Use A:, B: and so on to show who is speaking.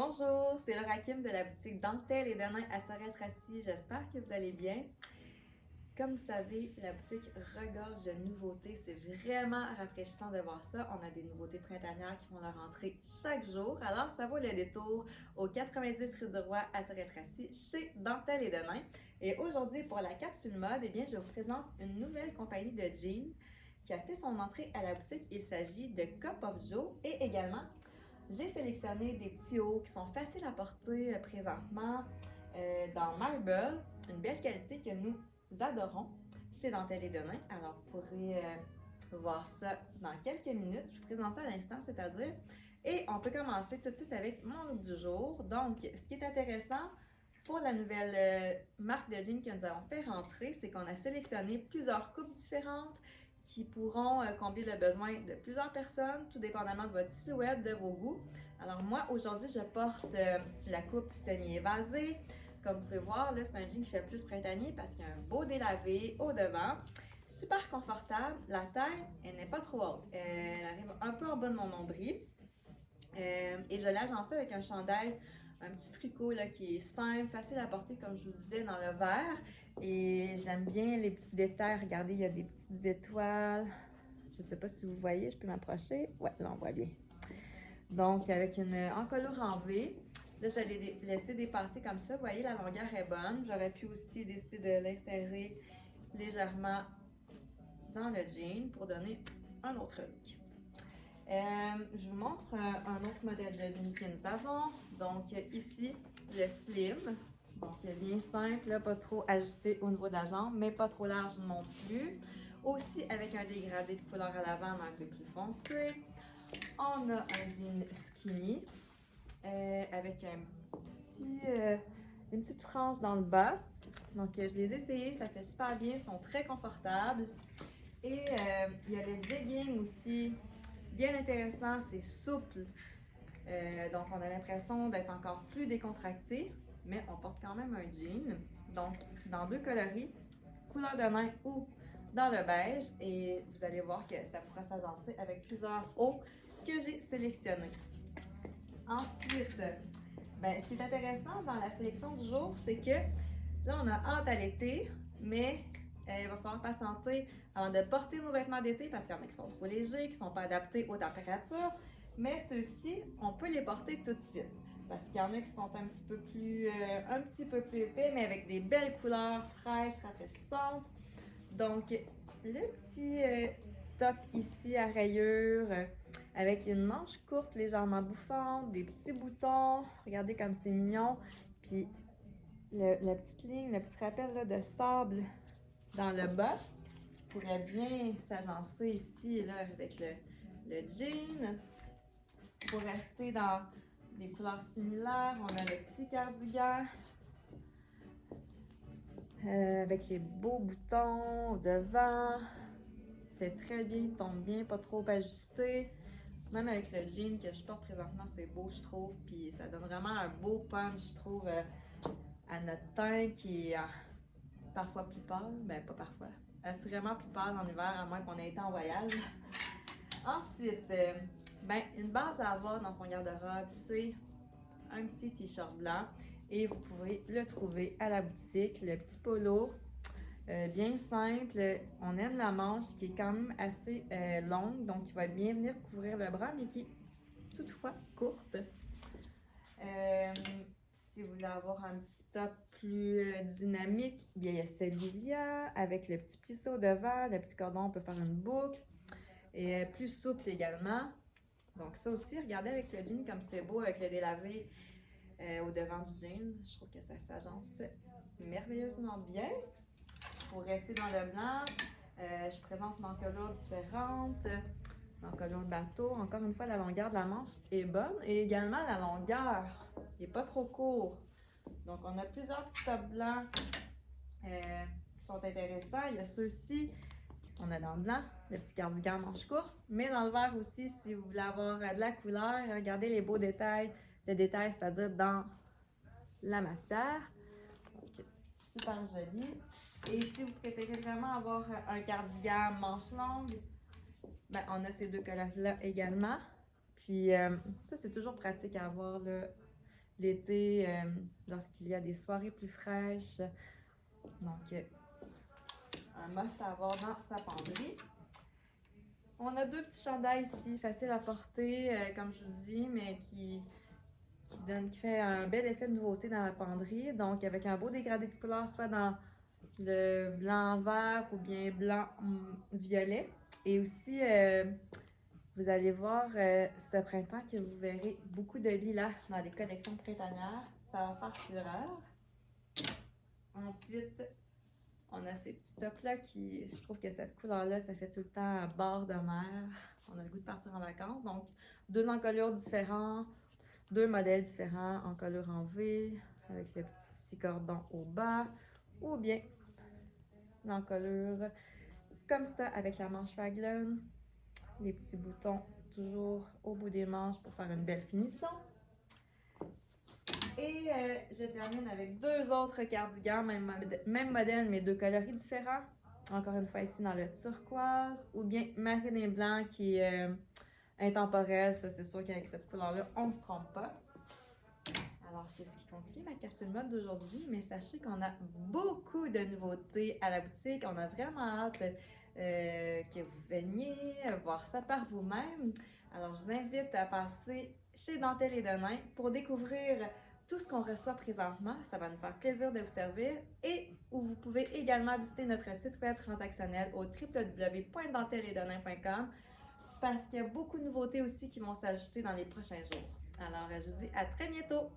A: Bonjour, c'est Laura Kim de la boutique Dentelle et Denain à Sorel-Tracy. J'espère que vous allez bien. Comme vous savez, la boutique regorge de nouveautés. C'est vraiment rafraîchissant de voir ça. On a des nouveautés printanières qui font leur entrée chaque jour. Alors, ça vaut le détour au 90 rue du Roi à Sorel-Tracy chez Dentelle et Denain. Et aujourd'hui, pour la capsule mode, eh bien, je vous présente une nouvelle compagnie de jeans qui a fait son entrée à la boutique. Il s'agit de Cup of Joe et également j'ai sélectionné des petits hauts qui sont faciles à porter présentement dans Marble, une belle qualité que nous adorons chez Dentelle et Denain. Alors, vous pourrez voir ça dans quelques minutes. Je vous présente ça à l'instant, c'est-à-dire. Et on peut commencer tout de suite avec mon look du jour. Donc, ce qui est intéressant pour la nouvelle marque de jeans que nous avons fait rentrer, c'est qu'on a sélectionné plusieurs coupes différentes qui pourront combler le besoin de plusieurs personnes, tout dépendamment de votre silhouette, de vos goûts. Alors moi, aujourd'hui, je porte la coupe semi-évasée. Comme vous pouvez voir, là, c'est un jean qui fait plus printanier parce qu'il y a un beau délavé au devant. Super confortable. La taille, elle n'est pas trop haute. Elle arrive un peu en bas de mon nombril. Et je l'ai agencée avec un chandail, un petit tricot là, qui est simple, facile à porter, comme je vous disais, dans le vert. Et j'aime bien les petits détails. Regardez, il y a des petites étoiles. Je ne sais pas si vous voyez, je peux m'approcher. Ouais, là, on voit bien. Donc, avec une encolure en V. Là, je l'ai laissé dépasser comme ça. Vous voyez, la longueur est bonne. J'aurais pu aussi décider de l'insérer légèrement dans le jean pour donner un autre look. Je vous montre un autre modèle de jean que nous avons. Donc, ici, le slim. Donc, bien simple, là, pas trop ajusté au niveau de la jambe, mais pas trop large non plus. Aussi avec un dégradé de couleur à l'avant, mais un peu plus foncé. On a un jean skinny avec une petite frange dans le bas. Donc, je les ai essayés, ça fait super bien, ils sont très confortables. Et il y a le jegging aussi, bien intéressant, c'est souple. Donc, on a l'impression d'être encore plus décontracté, mais on porte quand même un jean. Donc, dans deux coloris, couleur de main ou dans le beige. Et vous allez voir que ça pourra s'agencer avec plusieurs hauts que j'ai sélectionnés. Ensuite, ce qui est intéressant dans la sélection du jour, c'est que là, on a hâte à l'été, mais il va falloir patienter avant de porter nos vêtements d'été parce qu'il y en a qui sont trop légers, qui ne sont pas adaptés aux températures. Mais ceux-ci, on peut les porter tout de suite parce qu'il y en a qui sont un petit peu plus épais, mais avec des belles couleurs fraîches, rafraîchissantes. Donc, le petit top ici à rayures avec une manche courte légèrement bouffante, des petits boutons. Regardez comme c'est mignon. Puis, la petite ligne, le petit rappel là, de sable dans le bas pourrait bien s'agencer ici là, avec le jean. Pour rester dans des couleurs similaires, on a le petit cardigan avec les beaux boutons au devant. Fait très bien, il tombe bien, pas trop ajusté. Même avec le jean que je porte présentement, c'est beau, je trouve. Puis ça donne vraiment un beau punch, je trouve, à notre teint qui est parfois plus pâle. Ben, pas parfois. Assurément plus pâle en hiver, à moins qu'on ait été en voyage. Ensuite, une base à avoir dans son garde-robe, c'est un petit t-shirt blanc. Et vous pouvez le trouver à la boutique, le petit polo. Bien simple, on aime la manche qui est quand même assez longue, donc il va bien venir couvrir le bras, mais qui est toutefois courte. Si vous voulez avoir un petit top plus dynamique, bien, il y a celui-là avec le petit plissé au devant, le petit cordon, on peut faire une boucle, et plus souple également. Donc ça aussi, regardez avec le jean comme c'est beau avec le délavé au devant du jean. Je trouve que ça s'agence merveilleusement bien. Pour rester dans le blanc, je présente une encolure différente, l'encolure bateau. Encore une fois, la longueur de la manche est bonne et également la longueur n'est pas trop court. Donc, on a plusieurs petits tops blancs qui sont intéressants. Il y a ceux-ci, on a dans le blanc, le petit cardigan manche courte, mais dans le vert aussi, si vous voulez avoir de la couleur, regardez les beaux détails. Le détail, c'est-à-dire dans la massière. Donc, super joli. Et si vous préférez vraiment avoir un cardigan manche longue, on a ces deux couleurs-là également. Puis ça, c'est toujours pratique à avoir là, l'été, lorsqu'il y a des soirées plus fraîches. Donc, un must à avoir dans sa penderie. On a deux petits chandails ici, faciles à porter, comme je vous dis, mais qui fait un bel effet de nouveauté dans la penderie. Donc, avec un beau dégradé de couleur, soit dans le blanc vert ou bien blanc violet. Et aussi, vous allez voir ce printemps que vous verrez beaucoup de lilas dans les collections printanières. Ça va faire fureur. Ensuite, on a ces petits tops-là qui, je trouve que cette couleur-là, ça fait tout le temps bord de mer. On a le goût de partir en vacances. Donc, deux encolures différents, deux modèles différents, encolure en V, avec le petit cordon au bas, ou bien l'encolure comme ça avec la manche raglan, les petits boutons toujours au bout des manches pour faire une belle finition. Et je termine avec deux autres cardigans, même modèle, mais deux coloris différents. Encore une fois ici dans le turquoise, ou bien marine et blanc qui est intemporel. Ça, c'est sûr qu'avec cette couleur-là, on ne se trompe pas. Alors, c'est ce qui conclut ma capsule mode d'aujourd'hui, mais sachez qu'on a beaucoup de nouveautés à la boutique. On a vraiment hâte que vous veniez voir ça par vous-même. Alors, je vous invite à passer chez Dentelle et Denain pour découvrir tout ce qu'on reçoit présentement. Ça va nous faire plaisir de vous servir et où vous pouvez également visiter notre site web transactionnel au www.dentelleetdenain.com parce qu'il y a beaucoup de nouveautés aussi qui vont s'ajouter dans les prochains jours. Alors, je vous dis à très bientôt!